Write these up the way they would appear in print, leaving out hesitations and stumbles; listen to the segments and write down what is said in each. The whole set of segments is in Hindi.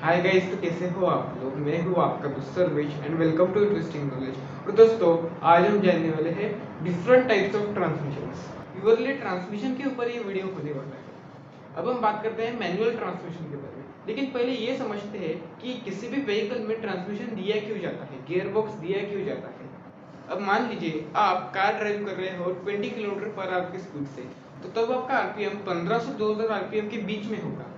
हाय गाइस, तो कैसे हो आप लोग। मैं हूँ आपका दोस्त Sarvesh and welcome to interesting knowledge. और दोस्तों, आज हम जानने वाले हैं different types of transmissions. Purely transmission के ऊपर ये वीडियो होने वाला है। अब हम बात करते हैं मैनुअल ट्रांसमिशन के बारे में, लेकिन पहले ये समझते हैं कि किसी भी व्हीकल में ट्रांसमिशन दिया क्यों जाता है, गियर बॉक्स दिया क्यों जाता है। अब मान लीजिए आप कार ड्राइव कर रहे हो 20 किलोमीटर पर आवर की स्पीड से, तो तब आपका आरपीएम 1500 से 2000 आरपीएम के बीच में होगा।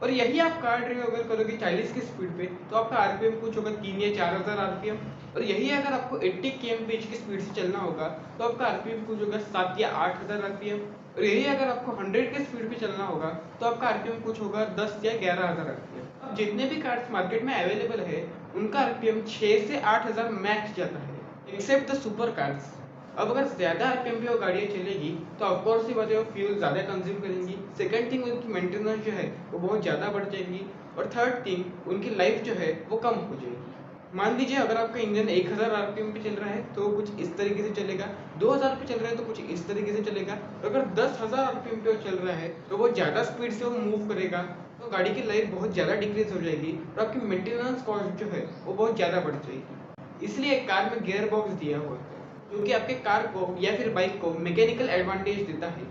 और यही आप कार ड्राइव अगर करोगे 40 की स्पीड पे, तो आपका आरपीएम कुछ होगा 3 या 4000 आरपीएम। और यही अगर आपको 80 kmph की स्पीड से चलना होगा, तो आपका आरपीएम कुछ होगा 7 या 8000 आरपीएम। और यही अगर आपको 100 की स्पीड पे चलना होगा, तो आपका आरपीएम कुछ होगा 10 या 11000 आरपीएम। अब जितने भी कार्स मार्केट में अवेलेबल है, उनका आरपीएम 6 से 8000 मैक्स जाता है, एक्सेप्ट द सुपर कार्स। अब अगर ज्यादा आरपीएम पे वो गाड़ियाँ चलेगी, तो ऑफकोर्स ही बात है, वो फ्यूल ज्यादा कंज्यूम करेंगी। सेकंड थिंग, उनकी मेंटेनेंस जो है वो बहुत ज्यादा बढ़ जाएगी। और थर्ड थिंग, उनकी लाइफ जो है वो कम हो जाएगी। मान लीजिए अगर आपका इंजन 1000 आरपीएम पे चल रहा है, तो कुछ इस तरीके से चलेगा। 2000 पे चल रहा है तो कुछ इस तरीके से चलेगा। अगर 10000 आरपीएम पे चल रहा है, तो वो ज्यादा स्पीड से वो मूव करेगा, तो गाड़ी की लाइफ बहुत ज्यादा डिक्रीज हो जाएगी और आपकी मेंटेनेंस कॉस्ट जो है वो बहुत ज्यादा बढ़ जाएगी। इसलिए कार में गियर बॉक्स दिया हुआ है, जो कि आपके कार को या फिर बाइक को मैकेनिकल एडवांटेज देता है।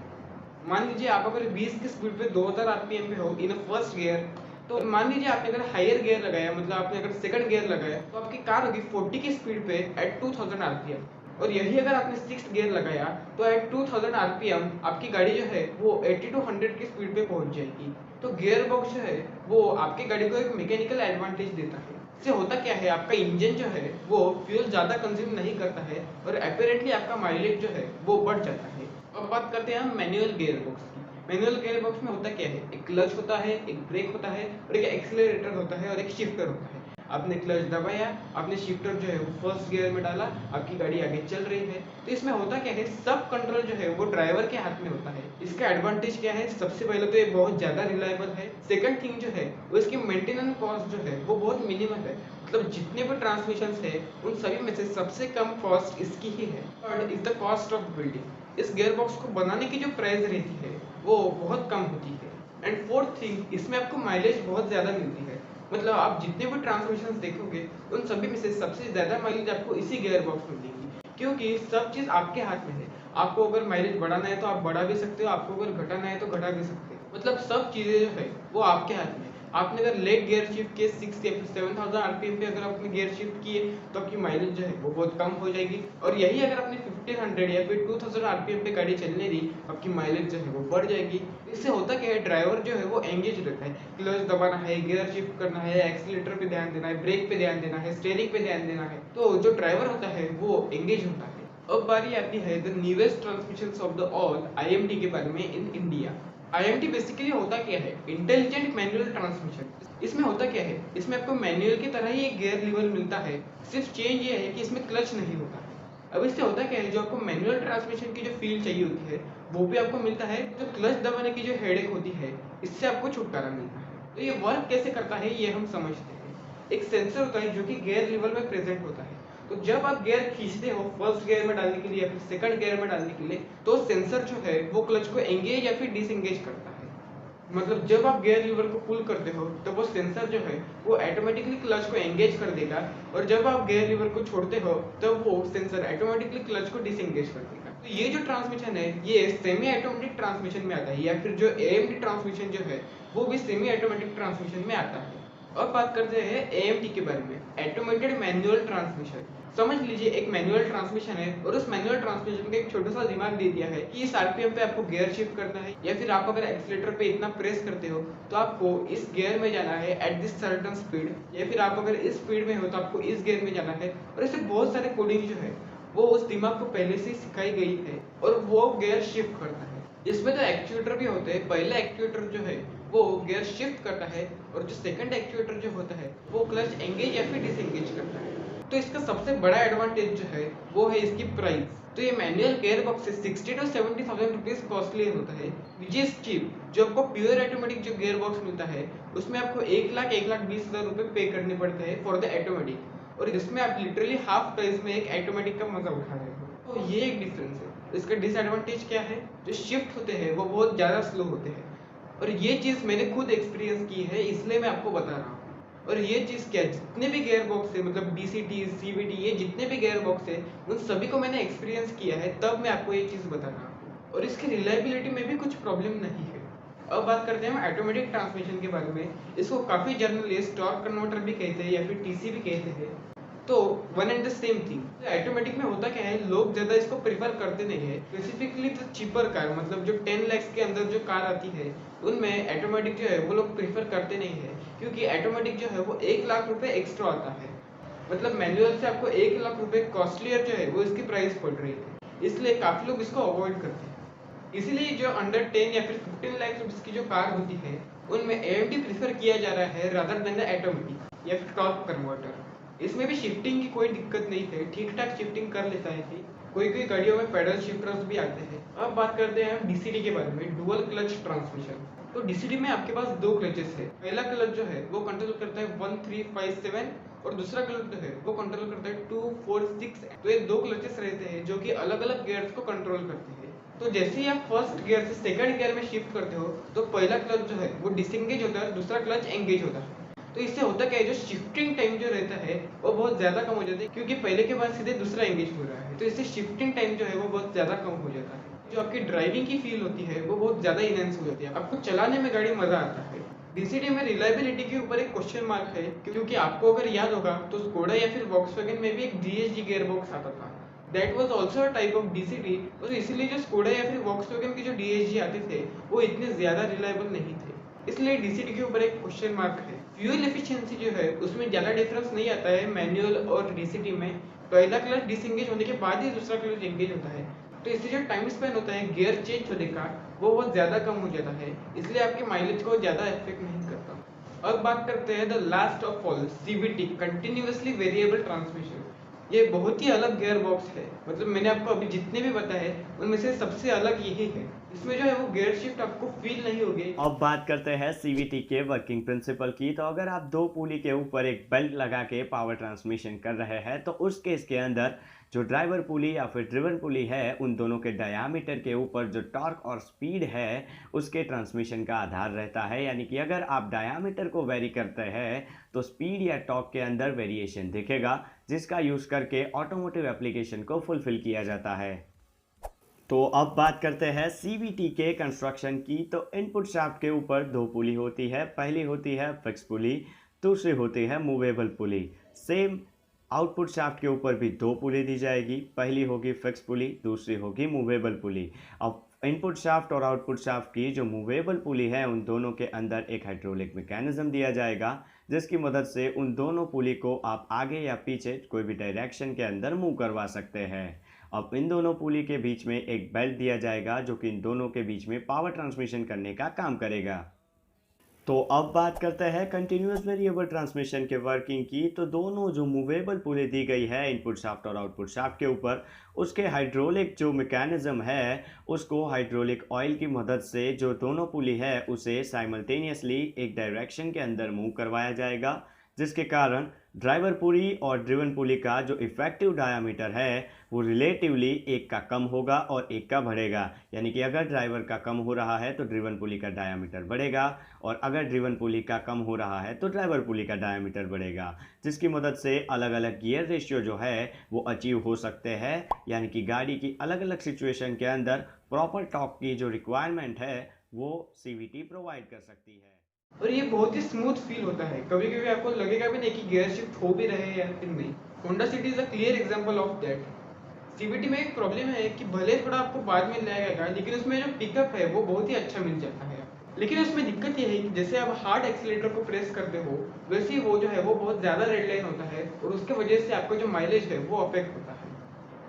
मान लीजिए आप अगर 20 की स्पीड पे 2000 आरपीएम पे हो इन फर्स्ट गियर, तो मान लीजिए आपने अगर हायर गियर लगाया, मतलब आपने अगर सेकंड गियर लगाया, तो आपकी कार होगी 40 की स्पीड पे एट 2000 आरपीएम। और यही अगर आपने सिक्स्थ गियर लगाया, तो एट 2000 आरपीएम आपकी गाड़ी जो है वो 80 टू 100 की स्पीड पे पहुंच जाएगी। तो गियर बॉक्स जो है वो आपकी गाड़ी को एक मैकेनिकल एडवांटेज देता है। इससे होता क्या है, आपका इंजन जो है वो फ्यूल ज्यादा कंज्यूम नहीं करता है और अपेरेंटली आपका माइलेज जो है वो बढ़ जाता है। अब बात करते हैं हम मैनुअल गियर बॉक्स की। मैनुअल गियर बॉक्स में होता क्या है, एक क्लच होता है, एक ब्रेक होता है और एक एक्सीलरेटर होता है और एक शिफ्टर होता है। आपने क्लच दबाया, आपने शिफ्टर जो है वो फर्स्ट गियर में डाला, आपकी गाड़ी आगे चल रही है। तो इसमें होता क्या है, सब कंट्रोल जो है वो ड्राइवर के हाथ में होता है। इसका एडवांटेज क्या है, सबसे पहले तो ये बहुत ज्यादा रिलायबल है। सेकंड थिंग जो है वो इसकी मेंटेनेंस कॉस्ट जो है वो बहुत मिनिमम है। मतलब जितने भी ट्रांसमिशन है उन सभी में से सबसे कम कॉस्ट इसकी ही है। Third is the cost of building. इस गियर बॉक्स को बनाने की जो प्राइस रहती है वो बहुत कम होती है। एंड फोर्थ थिंग, इसमें आपको माइलेज बहुत ज्यादा मिलती है। मतलब आप जितने भी ट्रांसमिशन देखोगे उन सभी में से सबसे ज्यादा माइलेज आपको इसी गियर बॉक्स में मिलेगी, क्योंकि सब चीज आपके हाथ में है। आपको अगर माइलेज बढ़ाना है तो आप बढ़ा भी सकते हो, आपको अगर घटाना है तो घटा भी सकते हो। मतलब सब चीजें जो है वो आपके हाथ में है। आपने अगर लेट गियर शिफ्ट किए 6 या 7000 आरपीएम पे अगर आपने गियर शिफ्ट किए, तो आपकी माइलेज जो है वो बहुत कम हो जाएगी। और यही अगर आपने 1500 या फिर 2000 आरपीएम पे गाड़ी चलने दी, आपकी माइलेज जो है वो बढ़ जाएगी। इससे होता क्या है, ड्राइवर जो है वो एंगेज रहता है। क्लच दबाना है, गियर शिफ्ट करना है, एक्सीलेटर पे ध्यान देना है, ब्रेक पे ध्यान देना है, स्टीयरिंग पे ध्यान देना है, तो जो ड्राइवर होता है वो एंगेज होता है। अब बारी आती है the newest transmissions of the all, IMT के बारे में इन इंडिया। आईएमटी बेसिकली होता क्या है, इंटेलिजेंट मैनुअल ट्रांसमिशन। इसमें होता क्या है, इसमें आपको मैनुअल की तरह ही एक गियर लीवर मिलता है, सिर्फ चेंज ये है कि इसमें क्लच नहीं होता है। अब इससे होता क्या है, जो आपको मैनुअल ट्रांसमिशन की जो फील चाहिए होती है वो भी आपको मिलता है। जो क्लच दबाने की जो हेडेक होती है, इससे आपको छुटकारा मिलता है। तो ये वर्क कैसे करता है ये हम समझते हैं। एक सेंसर होता है जो कि गियर लीवर में प्रेजेंट होता है। तो जब आप गियर खींचते हो फर्स्ट गियर में डालने के लिए या फिर सेकंड गियर में डालने के लिए, तो सेंसर जो है वो क्लच को एंगेज या फिर डिसएंगेज करता है। मतलब जब आप गियर लीवर को पुल करते हो, तो वो सेंसर जो है वो ऑटोमेटिकली क्लच को एंगेज कर देगा। और जब आप गियर लीवर को छोड़ते हो, तब वो सेंसर ऑटोमेटिकली क्लच को डिसएंगेज कर देगा। तो ये जो ट्रांसमिशन है ये सेमी ऑटोमेटिक ट्रांसमिशन में आता है, या फिर जो एएमटी ट्रांसमिशन जो है वो भी सेमी ऑटोमेटिक ट्रांसमिशन में आता है। अब बात करते हैं एएमटी के बारे में, ऑटोमेटेड मैनुअल ट्रांसमिशन। समझ लीजिए एक मैनुअल ट्रांसमिशन है और उस मैनुअल ट्रांसमिशन का एक छोटा सा दिमाग दे दिया है कि इस आरपीएम पे आपको गियर शिफ्ट करना है, या फिर आप अगर एक्सीलेटर पे इतना प्रेस करते हो तो आपको इस गियर में जाना है एट दिस सर्टेन स्पीड, या फिर आप अगर इस स्पीड में हो तो आपको इस गियर में जाना है। और ऐसे बहुत सारे कोडिंग जो है वो उस दिमाग को पहले से ही सिखाई गई है और वो गियर शिफ्ट करता है। इसमें जो एक्चुएटर भी होते हैं, पहला एक्चुएटर जो है वो गियर शिफ्ट करता है और जो सेकंड एक्चुएटर जो होता है वो क्लच एंगेज या फिर डिसएंगेज करता है। तो इसका सबसे बड़ा एडवांटेज जो है वो है इसकी प्राइस। तो ये manual gear box 60 to 70,000 rupees costly होता है, विच इज चीप। जो आपको प्योर ऑटोमेटिक जो गियर बॉक्स मिलता है उसमें आपको 1,20,000 रुपए पे करने पड़ते हैं फॉर द ऑटोमेटिक, और इसमें आप लिटरली हाफ प्राइस में एक ऑटोमेटिक का मजा उठा रहे हो। तो ये एक डिफरेंस है। इसका डिसएडवांटेज क्या है, जो शिफ्ट होते हैं वो बहुत ज्यादा स्लो होते हैं, और ये चीज मैंने खुद एक्सपीरियंस की है, इसलिए मैं आपको बता रहा हूँ। और ये चीज़ क्या है, जितने भी गियर बॉक्स है मतलब DCT, CVT, ये जितने भी गियर बॉक्स है उन सभी को मैंने एक्सपीरियंस किया है, तब मैं आपको ये चीज़ बता रहा हूँ। और इसकी रिलायबिलिटी में भी कुछ प्रॉब्लम नहीं है। अब बात करते हैं हम ऑटोमेटिक ट्रांसमिशन के बारे में। इसको काफ़ी जर्नलिस्ट टॉर्क कन्वर्टर भी कहते हैं या फिर TC भी कहते हैं। तो one and the same thing. Automatic में होता क्या है, लोग ज़्यादा इसको प्रीफर करते नहीं है। स्पेसिफिकली तो चीपर कार, मतलब जो 10 लाख के अंदर जो कार आती है उनमें ऑटोमेटिक जो है वो लोग प्रीफर करते नहीं है, क्योंकि ऑटोमेटिक जो है वो 1 लाख रुपए एक्स्ट्रा आता है। मतलब मैनुअल से आपको 1 लाख रुपए कॉस्टलियर जो है वो इसकी प्राइस पड़ रही है, इसलिए काफ़ी लोग इसको अवॉइड करते हैं। इसीलिए जो अंडर 10 या फिर 15 लाख रुपीस की जो कार होती है उनमें AMD प्रीफर किया जा रहा है रादर देन द ऑटोमेटिक या फिर टॉर्क कन्वर्टर। इसमें भी शिफ्टिंग की कोई दिक्कत नहीं है, ठीक ठाक शिफ्टिंग कर लेता है। कोई कोई गाड़ियों में पैडल शिफ्टर्स भी आते हैं। अब बात करते हैं हम DCT के बारे में, डुअल क्लच ट्रांसमिशन। तो DCT में आपके पास 2 क्लचेस है। पहला क्लच जो है वो कंट्रोल करता है 1, 3, 5, 7 और दूसरा क्लच जो है वो कंट्रोल करता है 2, 4, 6। तो ये 2 क्लचेस रहते हैं जो कि अलग अलग गियर्स को कंट्रोल करते हैं। तो जैसे ही आप फर्स्ट गियर से सेकंड गियर में शिफ्ट करते हो तो पहला क्लच जो है वो डिसएंगेज होता है, दूसरा क्लच एंगेज होता है। तो इससे होता क्या है, जो शिफ्टिंग टाइम जो रहता है वो बहुत ज़्यादा कम हो जाता है, क्योंकि पहले के बाद सीधे दूसरा एंगेज हो रहा है। तो इससे शिफ्टिंग टाइम जो है वो बहुत ज़्यादा कम हो जाता है। जो आपकी ड्राइविंग की फील होती है वो बहुत ज़्यादा इनहेंस हो जाती है, आपको चलाने में गाड़ी मज़ा आता है। DCT में रिलायबिलिटी के ऊपर एक क्वेश्चन मार्क है, क्योंकि आपको अगर याद होगा तो स्कोडा या फिर वॉक्सवैगन में भी एक DSG गियर बॉक्स आता था। That was also a type of DCT। और इसीलिए जो स्कोडा या फिर वॉक्सवैगन की जो DSG आते थे वो इतने ज़्यादा रिलायबल नहीं थे, इसलिए DCT के ऊपर एक क्वेश्चन मार्क है। फ्यूल एफिशिएंसी जो है उसमें ज़्यादा डिफरेंस नहीं आता है मैनुअल और DCT में। पहला क्लच डिसएंगेज होने के बाद ही दूसरा क्लच एंगेज होता है, तो इससे जो टाइम स्पेन होता है गियर चेंज होने का वो बहुत ज़्यादा कम हो जाता है, इसलिए आपके माइलेज को ज़्यादा इफेक्ट नहीं करता। अब बात करते हैं the last of all, CVT, continuously variable transmission. ये बहुत ही अलग गियर बॉक्स है, मतलब मैंने आपको अभी जितने भी बताए उनमें से सबसे अलग यही है। इसमें जो है वो गियर शिफ्ट आपको फील नहीं होगी। अब बात करते हैं CVT के वर्किंग प्रिंसिपल की। तो अगर आप 2 पुली के ऊपर एक बेल्ट लगा के पावर ट्रांसमिशन कर रहे हैं तो उस केस के अंदर जो ड्राइवर पुली या फिर ड्रिवन पुली है उन दोनों के डायामीटर के ऊपर जो टॉर्क और स्पीड है उसके ट्रांसमिशन का आधार रहता है। यानी कि अगर आप डायामीटर को वेरी करते हैं तो स्पीड या टॉर्क के अंदर वेरिएशन दिखेगा, जिसका यूज़ करके ऑटोमोटिव एप्लीकेशन को फुलफिल किया जाता है। तो अब बात करते हैं CVT के कंस्ट्रक्शन की। तो इनपुट शाफ्ट के ऊपर 2 पुली होती है। पहली होती है फिक्स पुली, दूसरी होती है movable pulley. Same output shaft के ऊपर भी 2 पुली दी जाएगी, पहली होगी फिक्स पुली, दूसरी होगी मूवेबल पुली। अब इनपुट शाफ्ट और आउटपुट शाफ्ट की जो मूवेबल पुली है उन दोनों के अंदर एक हाइड्रोलिक मैकेनिज्म दिया जाएगा, जिसकी मदद से उन दोनों पुली को आप आगे या पीछे कोई भी डायरेक्शन के अंदर मूव करवा सकते हैं। अब इन दोनों पुली के बीच में एक बेल्ट दिया जाएगा जो कि इन दोनों के बीच में पावर ट्रांसमिशन करने का काम करेगा। तो अब बात करते हैं कंटिन्यूअस वेरिएबल ट्रांसमिशन के वर्किंग की। तो दोनों जो मूवेबल पुली दी गई है इनपुट शाफ्ट और आउटपुट शाफ्ट के ऊपर, उसके हाइड्रोलिक जो मैकेनिज्म है उसको हाइड्रोलिक ऑयल की मदद से जो दोनों पुली है उसे साइमल्टेनियसली एक डायरेक्शन के अंदर मूव करवाया जाएगा, जिसके कारण ड्राइवर पुली और ड्रिवन पुली का जो इफेक्टिव डायामीटर है वो रिलेटिवली एक का कम होगा और एक का बढ़ेगा। यानी कि अगर ड्राइवर का कम हो रहा है तो ड्रिवन पुली का डायामीटर बढ़ेगा, और अगर ड्रिवन पुली का कम हो रहा है तो ड्राइवर पुली का डायामीटर बढ़ेगा, जिसकी मदद से अलग अलग गियर रेशियो जो है वो अचीव हो सकते हैं। यानी कि गाड़ी की अलग अलग सिचुएशन के अंदर प्रॉपर टॉर्क की जो रिक्वायरमेंट है वो CVT प्रोवाइड कर सकती है। और ये बहुत ही स्मूथ फील होता है, कभी कभी आपको लगेगा भी नहीं कि गियर शिफ्ट हो भी रहे हैं या फिर नहीं। Honda city is a clear example of that. CVT में एक प्रॉब्लम है कि भले थोड़ा आपको बाद में लगेगा, लेकिन उसमें जो पिकअप है वो बहुत ही अच्छा मिल जाता है। लेकिन उसमें दिक्कत ये है कि जैसे आप हार्ड एक्सीलेटर को प्रेस करते हो वैसे ही वो जो है वो बहुत ज़्यादा रेड लाइन होता है, और उसके वजह से आपका जो माइलेज है वो अफेक्ट होता है।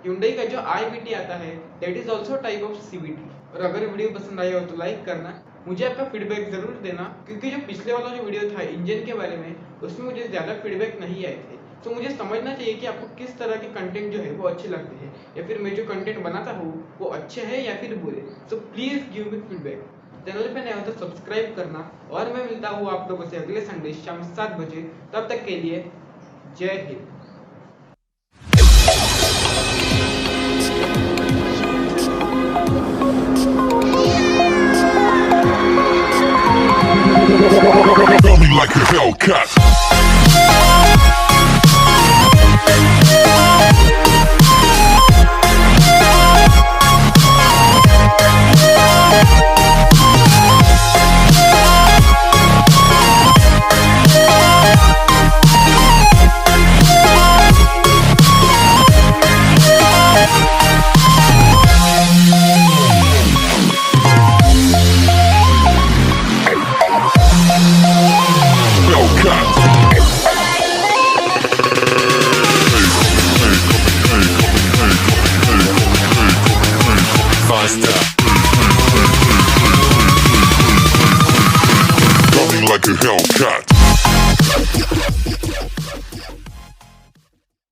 Hyundai का जो iVT आता है that is also type of CVT। और अगर वीडियो पसंद आया हो तो लाइक करना, मुझे आपका फीडबैक ज़रूर देना, क्योंकि जो पिछले वाला जो वीडियो था इंजन के बारे में उसमें मुझे ज़्यादा फीडबैक नहीं आए थे। तो मुझे समझना चाहिए कि आपको किस तरह के कंटेंट जो है वो अच्छे लगते हैं, या फिर मैं जो कंटेंट बनाता हूँ वो अच्छे हैं या फिर बुरे। So please give me feedback. Channel पे नया हो तो सब्सक्राइब करना, और मैं मिलता हूँ आप लोगों से अगले संडे शाम 7 बजे। तब तक के लिए जय Hind. Feel me like a Hellcat.